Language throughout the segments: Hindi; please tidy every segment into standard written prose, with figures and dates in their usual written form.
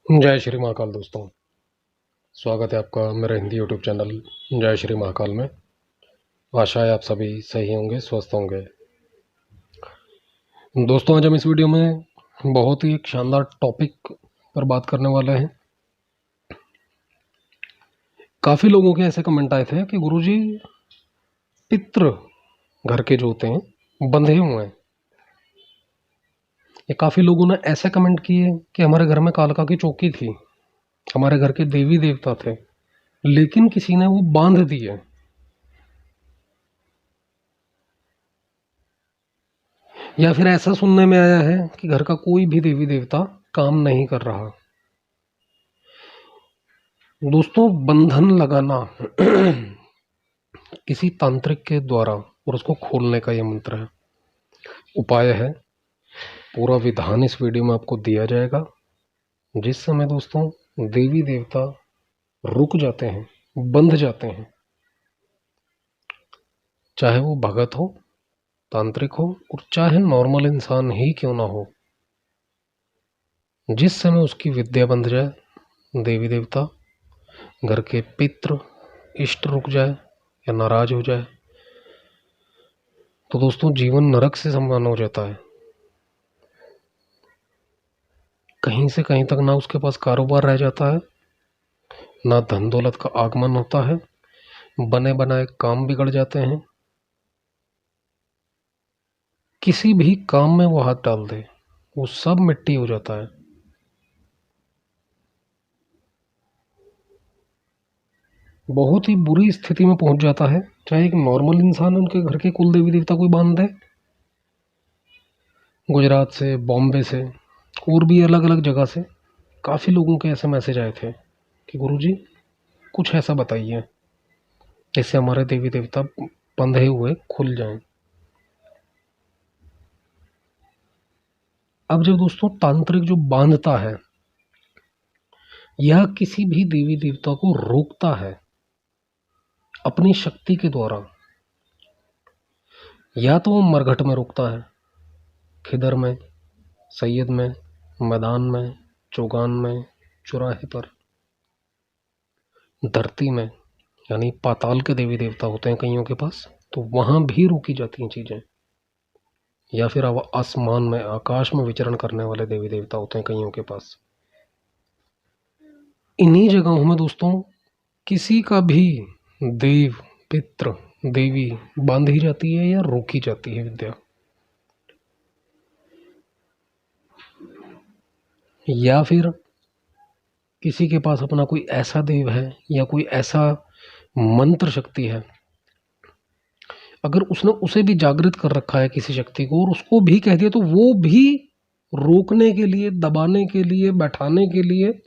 जय श्री महाकाल दोस्तों। स्वागत है आपका मेरा हिंदी यूट्यूब चैनल जय श्री महाकाल में। आशा है आप सभी सही होंगे, स्वस्थ होंगे। दोस्तों, आज हम इस वीडियो में बहुत ही एक शानदार टॉपिक पर बात करने वाले हैं। काफ़ी लोगों के ऐसे कमेंट आए थे कि गुरुजी, पितृ घर के जो होते हैं बंधे हुए हैं। ये काफ़ी लोगों ने ऐसे कमेंट किए कि हमारे घर में कालका की चौकी थी, हमारे घर के देवी देवता थे, लेकिन किसी ने वो बांध दिए। या फिर ऐसा सुनने में आया है कि घर का कोई भी देवी देवता काम नहीं कर रहा। दोस्तों, बंधन लगाना किसी तांत्रिक के द्वारा और उसको खोलने का ये मंत्र है, उपाय है। पूरा विधान इस वीडियो में आपको दिया जाएगा। जिस समय दोस्तों देवी देवता रुक जाते हैं, बंध जाते हैं, चाहे वो भगत हो, तांत्रिक हो, और चाहे नॉर्मल इंसान ही क्यों ना हो, जिस समय उसकी विद्या बंध जाए, देवी देवता, घर के पितृ, इष्ट रुक जाए या नाराज हो जाए, तो दोस्तों जीवन नरक से समान हो जाता है। कहीं से कहीं तक ना उसके पास कारोबार रह जाता है, ना धन दौलत का आगमन होता है, बने बनाए काम बिगड़ जाते हैं। किसी भी काम में वो हाथ डाल दे, वो सब मिट्टी हो जाता है। बहुत ही बुरी स्थिति में पहुंच जाता है। चाहे एक नॉर्मल इंसान उनके घर के कुल देवी देवता कोई बांध दे, गुजरात से, बॉम्बे से और भी अलग अलग जगह से काफ़ी लोगों के ऐसे मैसेज आए थे कि गुरुजी कुछ ऐसा बताइए जिससे हमारे देवी देवता बंधे हुए खुल जाएं। अब जब दोस्तों तांत्रिक जो बांधता है, यह किसी भी देवी देवता को रोकता है अपनी शक्ति के द्वारा। या तो वो मरघट में रोकता है, खिदर में, सैयद में, मैदान में, चौगान में, चौराहे पर, धरती में, यानी पाताल के देवी देवता होते हैं कईयों के पास, तो वहां भी रोकी जाती हैं चीजें। या फिर आसमान में, आकाश में विचरण करने वाले देवी देवता होते हैं कईयों के पास। इन्हीं जगहों में दोस्तों किसी का भी देव, पितृ, देवी बांधी जाती है या रोकी जाती है विद्या। या फिर किसी के पास अपना कोई ऐसा देव है या कोई ऐसा मंत्र शक्ति है, अगर उसने उसे भी जागृत कर रखा है किसी शक्ति को और उसको भी कह दिया, तो वो भी रोकने के लिए, दबाने के लिए, बैठाने के लिए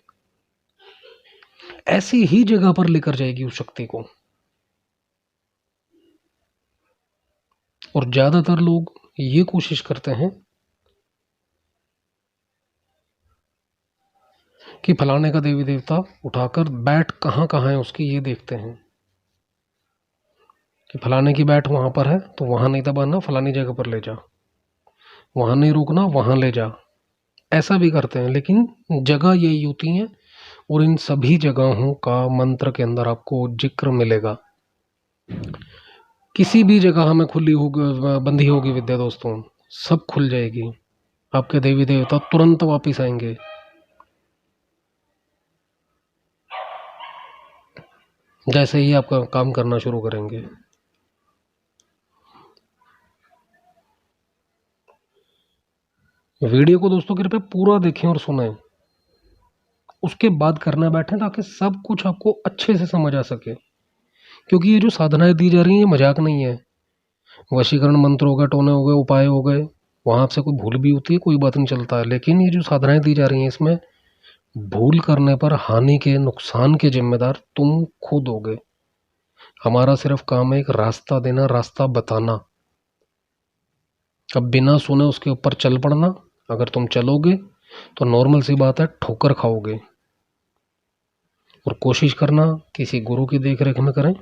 ऐसी ही जगह पर लेकर जाएगी उस शक्ति को। और ज्यादातर लोग ये कोशिश करते हैं कि फलाने का देवी देवता उठाकर बैठ कहाँ कहाँ है उसकी ये देखते हैं कि फलाने की बैठ वहां पर है तो वहां नहीं दबाना, फलानी जगह पर ले जा, वहां नहीं रुकना, वहां ले जा। ऐसा भी करते हैं, लेकिन जगह यही होती है। और इन सभी जगहों का मंत्र के अंदर आपको जिक्र मिलेगा। किसी भी जगह हमें खुली होगी, बंधी होगी विद्या दोस्तों, सब खुल जाएगी। आपके देवी देवता तुरंत वापिस आएंगे। जैसे ही आपका काम करना शुरू करेंगे। वीडियो को दोस्तों कृपया पूरा देखें और सुनें, उसके बाद करना बैठे ताकि सब कुछ आपको अच्छे से समझ आ सके। क्योंकि ये जो साधनाएं दी जा रही हैं ये मजाक नहीं है। वशीकरण मंत्र हो गए, टोने हो गए, उपाय हो गए, वहां आपसे कोई भूल भी होती है कोई बात नहीं चलता है, लेकिन ये जो साधनाएं दी जा रही हैं इसमें भूल करने पर हानि के, नुकसान के जिम्मेदार तुम खुद होगे। हमारा सिर्फ काम है एक रास्ता देना, रास्ता बताना। अब बिना सुने उसके ऊपर चल पड़ना, अगर तुम चलोगे तो नॉर्मल सी बात है ठोकर खाओगे। और कोशिश करना किसी गुरु की देख रेख में करें।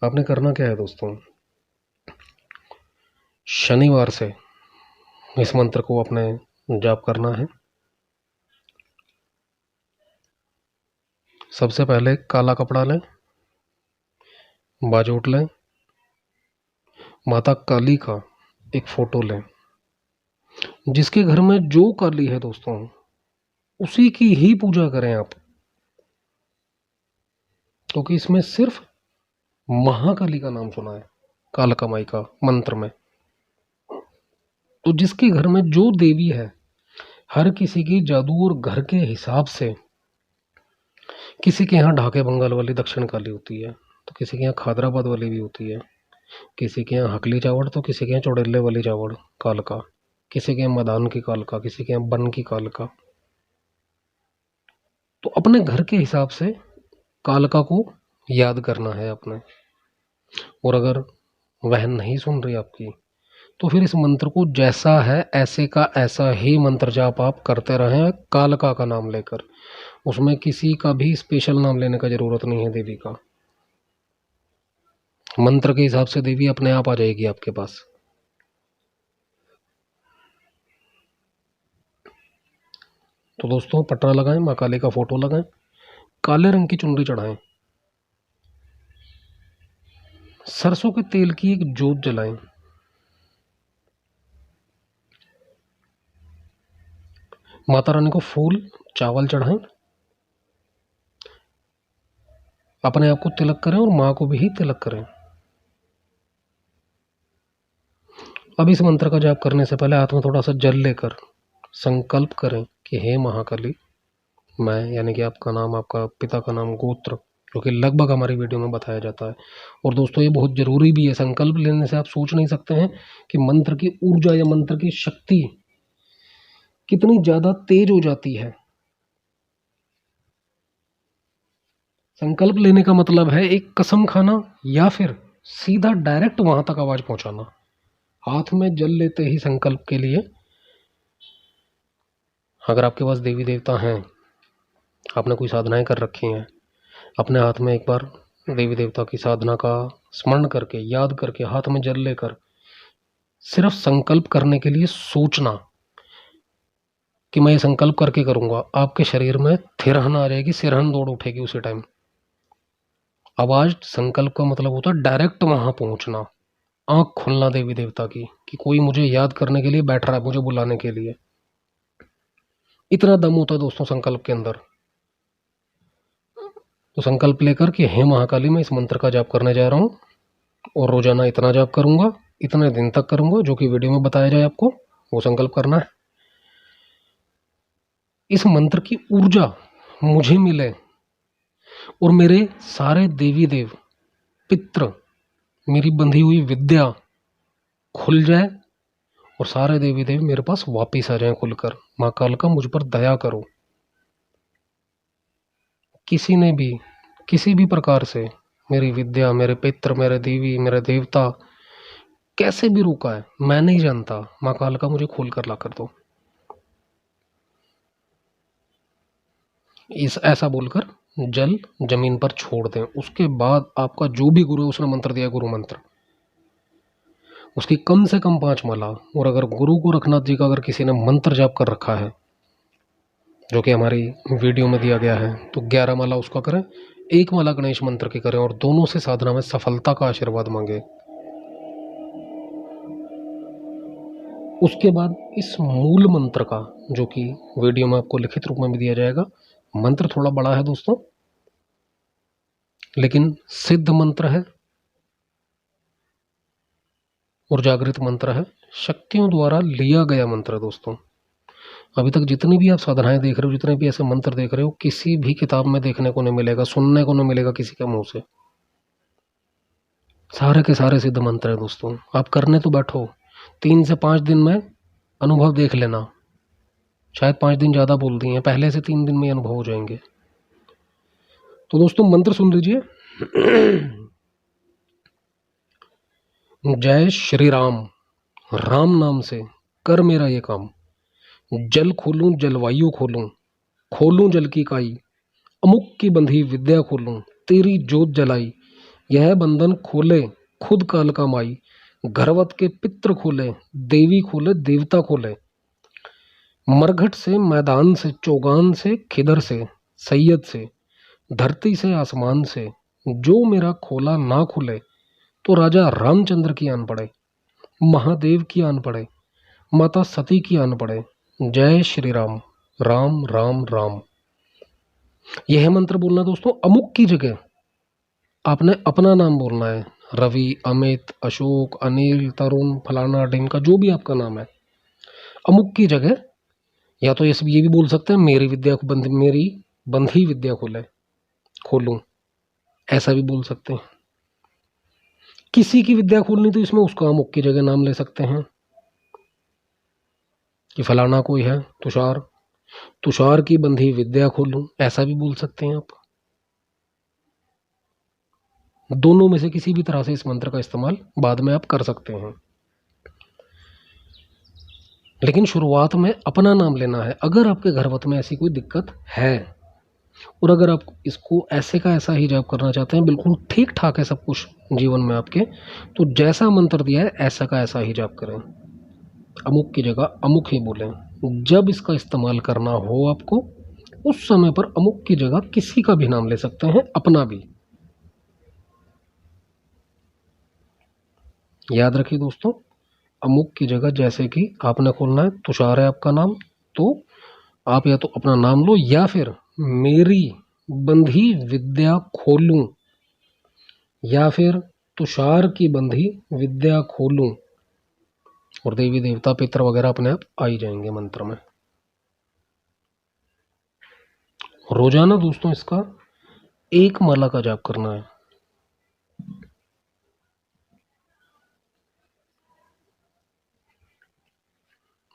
आपने करना क्या है दोस्तों, शनिवार से इस मंत्र को अपने जाप करना है। सबसे पहले काला कपड़ा लें, बाजूट लें, माता काली का एक फोटो लें। जिसके घर में जो काली है दोस्तों, उसी की ही पूजा करें आप, क्योंकि इसमें सिर्फ महाकाली का नाम सुना है कालका माई का मंत्र में। तो जिसके घर में जो देवी है, हर किसी की जादू और घर के हिसाब से, किसी के यहाँ ढाके बंगाल वाली दक्षिण काली होती है, तो किसी के यहाँ खादराबाद वाली भी होती है, किसी के यहाँ हकली चावड़, तो किसी के यहाँ चौड़ेले वाली चावड़ कालका, किसी के यहाँ मदान की कालका, किसी के यहाँ बन की कालका। तो अपने घर के हिसाब से कालका को याद करना है अपने। और अगर वह नहीं सुन रही आपकी, तो फिर इस मंत्र को जैसा है ऐसे का ऐसा ही मंत्र जाप आप करते रहें कालका का नाम लेकर। उसमें किसी का भी स्पेशल नाम लेने का जरूरत नहीं है देवी का। मंत्र के हिसाब से देवी अपने आप आ जाएगी आपके पास। तो दोस्तों पटरा लगाएं, माँ काली का फोटो लगाएं, काले रंग की चुनरी चढ़ाएं, सरसों के तेल की एक जोत जलाएं, माता रानी को फूल चावल चढ़ाएं, अपने आप को तिलक करें और माँ को भी तिलक करें। अब इस मंत्र का जाप करने से पहले हाथ में थोड़ा सा जल लेकर संकल्प करें कि हे महाकाली, मैं यानी कि आपका नाम, आपका पिता का नाम, गोत्र, जो कि लगभग हमारी वीडियो में बताया जाता है। और दोस्तों ये बहुत ज़रूरी भी है। संकल्प लेने से आप सोच नहीं सकते हैं कि मंत्र की ऊर्जा या मंत्र की शक्ति कितनी ज़्यादा तेज हो जाती है। संकल्प लेने का मतलब है एक कसम खाना या फिर सीधा डायरेक्ट वहां तक आवाज पहुंचाना। हाथ में जल लेते ही संकल्प के लिए, अगर आपके पास देवी देवता हैं, आपने कोई साधनाएं कर रखी हैं, अपने हाथ में एक बार देवी देवता की साधना का स्मरण करके, याद करके, हाथ में जल लेकर सिर्फ संकल्प करने के लिए सोचना कि मैं ये संकल्प करके करूंगा। आपके शरीर में थिरहन आ जाएगी, सिरहन दौड़ उठेगी उसी टाइम। आवाज संकल्प का मतलब होता है डायरेक्ट वहां पहुंचना, आंख खुलना देवी देवता की कि कोई मुझे याद करने के लिए बैठ रहा है, मुझे बुलाने के लिए। इतना दम होता है दोस्तों संकल्प के अंदर। तो संकल्प लेकर कि हे महाकाली, मैं इस मंत्र का जाप करने जा रहा हूँ और रोजाना इतना जाप करूंगा, इतने दिन तक करूंगा, जो कि वीडियो में बताया जाए आपको, वो संकल्प करना है। इस मंत्र की ऊर्जा मुझे मिले और मेरे सारे देवी देव पित्र, मेरी बंधी हुई विद्या खुल जाए और सारे देवी देव मेरे पास वापिस आ जाएं खुलकर। माँ कालका मुझ पर दया करो। किसी ने भी किसी भी प्रकार से मेरी विद्या, मेरे पित्र, मेरे देवी, मेरे देवता कैसे भी रोका है, मैं नहीं जानता, माँ कालका मुझे खोल कर ला कर दो। इस ऐसा बोलकर जल जमीन पर छोड़ दें। उसके बाद आपका जो भी गुरु है, उसने मंत्र दिया, गुरु मंत्र, उसकी कम से कम 5 माला। और अगर गुरु गोरखनाथ जी का अगर किसी ने मंत्र जाप कर रखा है, जो कि हमारी वीडियो में दिया गया है, तो 11 माला उसका करें, 1 माला गणेश मंत्र की करें और दोनों से साधना में सफलता का आशीर्वाद मांगे। उसके बाद इस मूल मंत्र का, जो कि वीडियो में आपको लिखित रूप में भी दिया जाएगा, मंत्र थोड़ा बड़ा है दोस्तों, लेकिन सिद्ध मंत्र है और जागृत मंत्र है, शक्तियों द्वारा लिया गया मंत्र है दोस्तों। अभी तक जितनी भी आप साधनाएं देख रहे हो, जितने भी ऐसे मंत्र देख रहे हो, किसी भी किताब में देखने को नहीं मिलेगा, सुनने को नहीं मिलेगा किसी के मुंह से। सारे के सारे सिद्ध मंत्र है दोस्तों। आप करने तो बैठो, 3 से 5 दिन में अनुभव देख लेना। शायद 5 दिन ज़्यादा बोल दिए हैं, पहले से 3 दिन में अनुभव हो जाएंगे। तो दोस्तों मंत्र सुन लीजिए। जय श्री राम, राम नाम से कर मेरा ये काम। जल खोलूं जलवायु खोलूं, खोलूं जल की काई, अमुक की बंधी विद्या खोलूं, तेरी जोत जलाई, यह बंधन खोले खुद काल का माई। घरवत के पित्र खोले, देवी खोले, देवता खोले, मरघट से, मैदान से, चौगान से, खिदर से, सैयद से, धरती से, आसमान से, जो मेरा खोला ना खुले तो राजा रामचंद्र की आन पड़े, महादेव की आन पड़े, माता सती की आन पड़े। जय श्री राम। राम राम राम। यह मंत्र बोलना दोस्तों, अमुक की जगह आपने अपना नाम बोलना है। रवि, अमित, अशोक, अनिल, तरुण, फलाना, ढिमका, जो भी आपका नाम है, अमुक की जगह या तो ये भी बोल सकते हैं मेरी बंधी विद्या खोलूं, ऐसा भी बोल सकते हैं। किसी की विद्या खोलनी तो इसमें उसका अमुक की जगह नाम ले सकते हैं कि फलाना कोई है तुषार, तुषार की बंधी विद्या खोलूं, ऐसा भी बोल सकते हैं आप। दोनों में से किसी भी तरह से इस मंत्र का इस्तेमाल बाद में आप कर सकते हैं, लेकिन शुरुआत में अपना नाम लेना है। अगर आपके घरवत में ऐसी कोई दिक्कत है और अगर आप इसको ऐसे का ऐसा ही जाप करना चाहते हैं, बिल्कुल ठीक ठाक है सब कुछ जीवन में आपके, तो जैसा मंत्र दिया है ऐसा का ऐसा ही जाप करें। अमुक की जगह अमुक ही बोलें। जब इसका इस्तेमाल करना हो आपको, उस समय पर अमुक की जगह किसी का भी नाम ले सकते हैं, अपना भी। याद रखिए दोस्तों, अमुक की जगह जैसे कि आपने खोलना है, तुषार है आपका नाम, तो आप या तो अपना नाम लो या फिर मेरी बंधी विद्या खोलूं, या फिर तुषार की बंधी विद्या खोलूं, और देवी देवता पितर वगैरह अपने आप आ ही जाएंगे मंत्र में। रोजाना दोस्तों इसका एक माला का जाप करना है।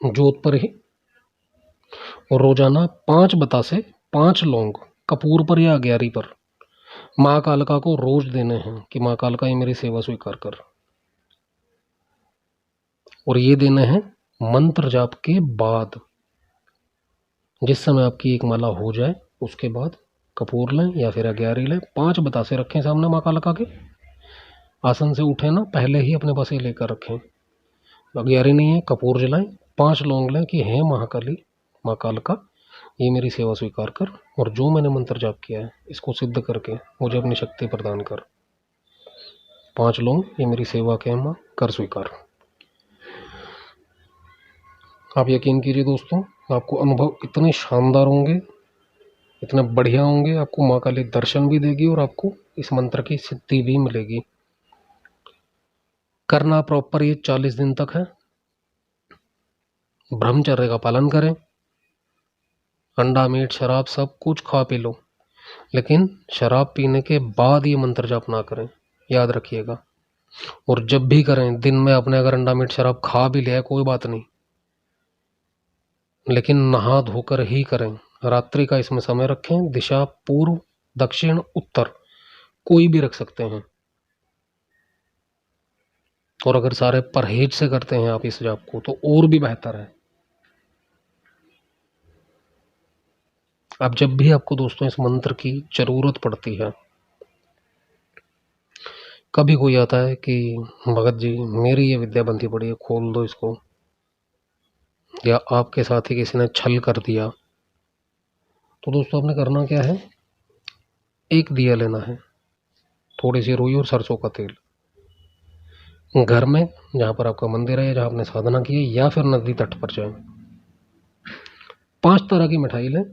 जोत पर ही, और रोजाना 5 बतासे, 5 लौंग कपूर पर या अग्यारी पर माँ कालका को रोज देने हैं कि माँ कालका ये मेरी सेवा स्वीकार कर। और ये देने हैं मंत्र जाप के बाद। जिस समय आपकी एक माला हो जाए उसके बाद कपूर लें या फिर अग्यारी लें, 5 बतासे रखें सामने माँ कालका के। आसन से उठे ना, पहले ही अपने पास ही लेकर रखें। अग्यारी नहीं है, कपूर जलाएं, 5 लौंग लें कि हे महाकाली, माँ कालका ये मेरी सेवा स्वीकार कर, और जो मैंने मंत्र जाप किया है इसको सिद्ध करके मुझे अपनी शक्ति प्रदान कर। 5 लौंग ये मेरी सेवा के माँ, कर स्वीकार। आप यकीन कीजिए दोस्तों, आपको अनुभव इतने शानदार होंगे, इतने बढ़िया होंगे, आपको माँ काली दर्शन भी देगी और आपको इस मंत्र की सिद्धि भी मिलेगी। करना प्रॉपर ये 40 दिन तक है। ब्रह्मचर्य का पालन करें, अंडा मीट शराब सब कुछ खा पी लो, लेकिन शराब पीने के बाद ये मंत्र जाप ना करें, याद रखिएगा। और जब भी करें, दिन में आपने अगर अंडा मीट शराब खा भी लिया है कोई बात नहीं, लेकिन नहा धोकर ही करें। रात्रि का इसमें समय रखें, दिशा पूर्व, दक्षिण, उत्तर कोई भी रख सकते हैं। और अगर सारे परहेज से करते हैं आप इस जाप को तो और भी बेहतर है। अब जब भी आपको दोस्तों इस मंत्र की जरूरत पड़ती है, कभी कोई आता है कि भगत जी मेरी ये विद्या बंधी पड़ी है, खोल दो इसको, या आपके साथ ही किसी ने छल कर दिया, तो दोस्तों आपने करना क्या है, एक दिया लेना है, थोड़ी सी रुई और सरसों का तेल। घर में जहाँ पर आपका मंदिर है, जहाँ आपने साधना की है, या फिर नदी तट पर जाए, 5 तरह की मिठाई लें,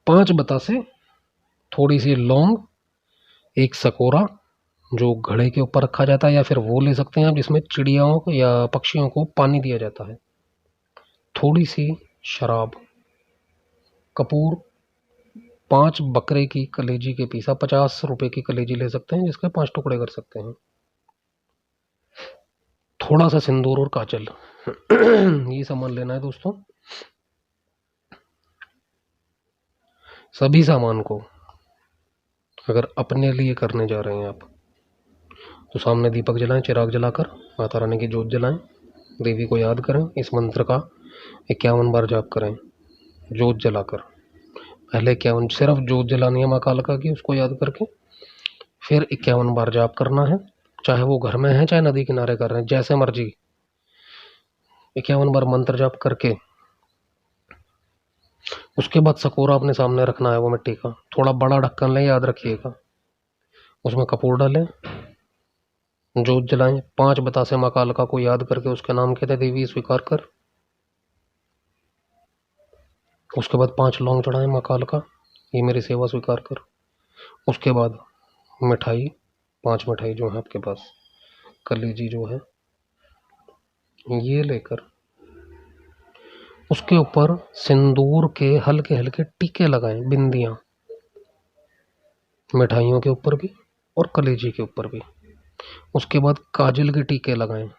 5 बतासे, थोड़ी सी लौंग, एक सकोरा जो घड़े के ऊपर रखा जाता है, या फिर वो ले सकते हैं आप जिसमें चिड़ियाओं को या पक्षियों को पानी दिया जाता है, थोड़ी सी शराब, कपूर, 5 बकरे की कलेजी के पीसा, 50 रुपए की कलेजी ले सकते हैं जिसके 5 टुकड़े कर सकते हैं, थोड़ा सा सिंदूर और काजल ये सामान लेना है दोस्तों। सभी सामान को अगर अपने लिए करने जा रहे हैं आप, तो सामने दीपक जलाएं, चिराग जलाकर माता रानी की जोत जलाएं, देवी को याद करें, इस मंत्र का 51 बार जाप करें जोत जलाकर। पहले 51 सिर्फ जोत जलानी है माँ कालका की, उसको याद करके, फिर 51 बार जाप करना है। चाहे वो घर में है चाहे नदी किनारे कर रहे हैं, जैसे मर्जी 51 बार मंत्र जाप करके उसके बाद सकोरा अपने सामने रखना है, वो मिट्टी का थोड़ा बड़ा ढक्कन लें, याद रखिएगा। उसमें कपूर डालें, जोत जलाएं, 5 बतासे माँ कालका को याद करके उसके नाम कहते देवी स्वीकार कर। उसके बाद 5 लौंग चढ़ाएं माँ कालका, ये मेरी सेवा स्वीकार कर। उसके बाद मिठाई, 5 मिठाई जो है आपके पास, कलेजी जो है ये लेकर उसके ऊपर सिंदूर के हल्के हल्के टीके लगाएं, बिंदियां, मिठाइयों के ऊपर भी और कलेजी के ऊपर भी। उसके बाद काजल के टीके लगाएं।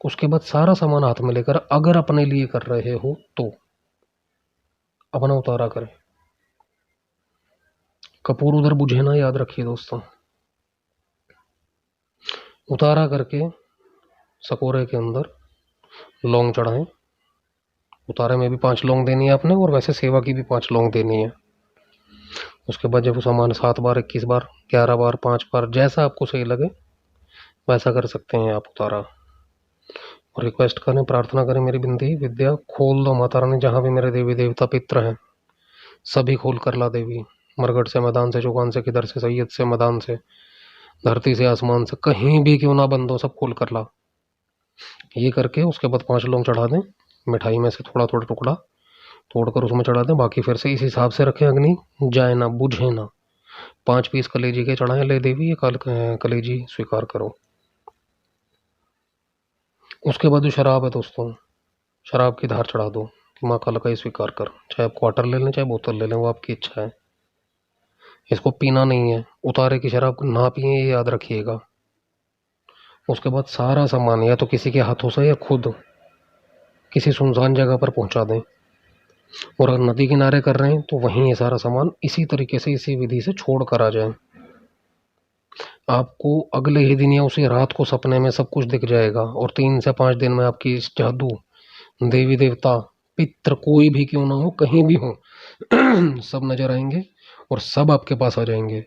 उसके बाद सारा सामान हाथ में लेकर, अगर अपने लिए कर रहे हो तो अपना उतारा करें। कपूर उधर बुझे ना, याद रखिए दोस्तों। उतारा करके सकोरे के अंदर लौंग चढ़ाएं। उतारे में भी 5 लौंग देनी है आपने, और वैसे सेवा की भी 5 लौंग देनी है। उसके बाद जब वो सामान 7 बार, 21 बार, 11 बार, 5 बार, जैसा आपको सही लगे वैसा कर सकते हैं आप उतारा। और रिक्वेस्ट करें, प्रार्थना करें, मेरी बिंदी विद्या खोल दो माता रानी, जहाँ भी मेरे देवी देवता पित्र हैं सभी खोल कर ला देवी। मरगढ़ से, मैदान से, चौगान से, किधर से, सैयद से, मैदान से, धरती से, आसमान से, कहीं भी क्यों ना बंद हो, सब खोल कर ला। ये करके उसके बाद 5 लौंग चढ़ा दें। मिठाई में से थोड़ा थोड़ा टुकड़ा तोड़कर उसमें चढ़ा दें। बाकी फिर से इस हिसाब से रखें, अग्नि जाए ना, बुझे ना। 5 पीस कलेजी के चढ़ाएं, ले देवी ये कलेजी स्वीकार करो। उसके बाद जो शराब है दोस्तों, शराब की धार चढ़ा दो कि माँ कालका ही स्वीकार कर। चाहे आप क्वार्टर ले लें चाहे बोतल ले लें, वो आपकी इच्छा है। इसको पीना नहीं है, उतारे की शराब ना पिए, ये याद रखिएगा। उसके बाद सारा सामान या तो किसी के हाथों से या खुद किसी सुनसान जगह पर पहुंचा दें। और अगर नदी किनारे कर रहे हैं तो वहीं ये सारा सामान इसी तरीके से, इसी विधि से छोड़ कर आ जाए। आपको अगले ही दिन या उसी रात को सपने में सब कुछ दिख जाएगा, और 3 से 5 दिन में आपकी इस जादू, देवी देवता पित्र कोई भी क्यों ना हो, कहीं भी हो सब नजर आएंगे और सब आपके पास आ जाएंगे।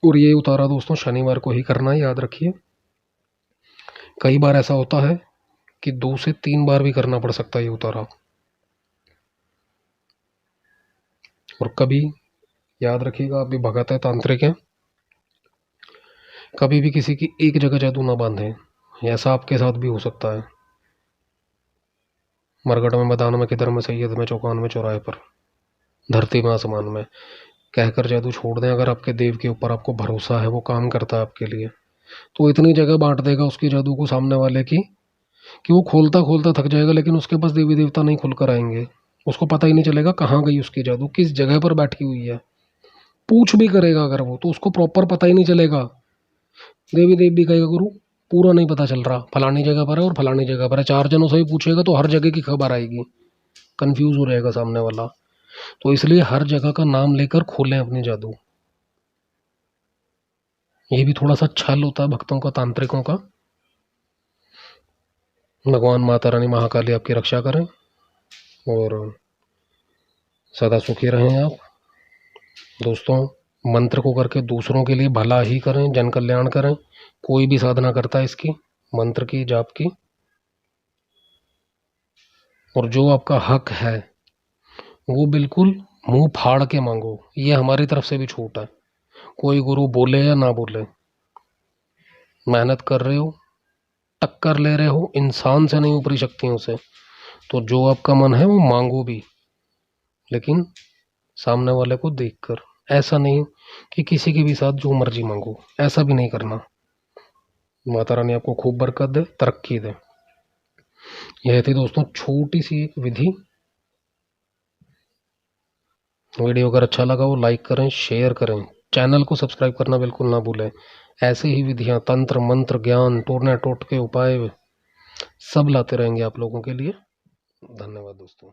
और ये उतारा दोस्तों शनिवार को ही करना है, याद रखिए। कई बार ऐसा होता है कि 2 से 3 बार भी करना पड़ सकता है ये उतारा। और कभी याद रखिएगा, आप भी भगत है, तांत्रिक है, कभी भी किसी की एक जगह जादू ना बांधे। ऐसा आपके साथ भी हो सकता है। मरगढ़ में, मैदान में, किधर में, सैयद में, चौकान में, चौराहे पर, धरती में, आसमान में कहकर जादू छोड़ दें। अगर आपके देव के ऊपर आपको भरोसा है, वो काम करता है आपके लिए, तो इतनी जगह बांट देगा उसकी जादू को सामने वाले की कि वो खोलता खोलता थक जाएगा, लेकिन उसके पास देवी देवता नहीं खुलकर आएंगे। उसको पता ही नहीं चलेगा कहाँ गई उसकी जादू, किस जगह पर बैठी हुई है। पूछ भी करेगा अगर वो, तो उसको प्रॉपर पता ही नहीं चलेगा। देवी देव भी कहेगा गुरु पूरा नहीं पता चल रहा, फलानी जगह पर है और फलानी जगह पर है। 4 जनों से भी पूछेगा तो हर जगह की खबर आएगी, कंफ्यूज हो जाएगा सामने वाला। तो इसलिए हर जगह का नाम लेकर खोलें अपनी जादू। ये भी थोड़ा सा छल होता है भक्तों का, तांत्रिकों का। भगवान माता रानी महाकाली आपकी रक्षा करें और सदा सुखी रहें आप दोस्तों। मंत्र को करके दूसरों के लिए भला ही करें, जन कल्याण करें। कोई भी साधना करता है इसकी, मंत्र की, जाप की, और जो आपका हक है वो बिल्कुल मुंह फाड़ के मांगो। ये हमारी तरफ से भी छूट है। कोई गुरु बोले या ना बोले, मेहनत कर रहे हो, टक्कर ले रहे हो, इंसान से नहीं ऊपरी शक्तियों से, तो जो आपका मन है वो मांगो भी, लेकिन सामने वाले को देखकर। ऐसा नहीं कि किसी के भी साथ जो मर्जी मांगो, ऐसा भी नहीं करना। माता रानी आपको खूब बरकत दे, तरक्की दे। यह थी दोस्तों छोटी सी एक विधि। वीडियो अगर अच्छा लगा हो लाइक करें, शेयर करें, चैनल को सब्सक्राइब करना बिल्कुल ना भूलें। ऐसे ही विधियां, तंत्र मंत्र, ज्ञान, टोटके उपाय सब लाते रहेंगे आप लोगों के लिए। धन्यवाद दोस्तों।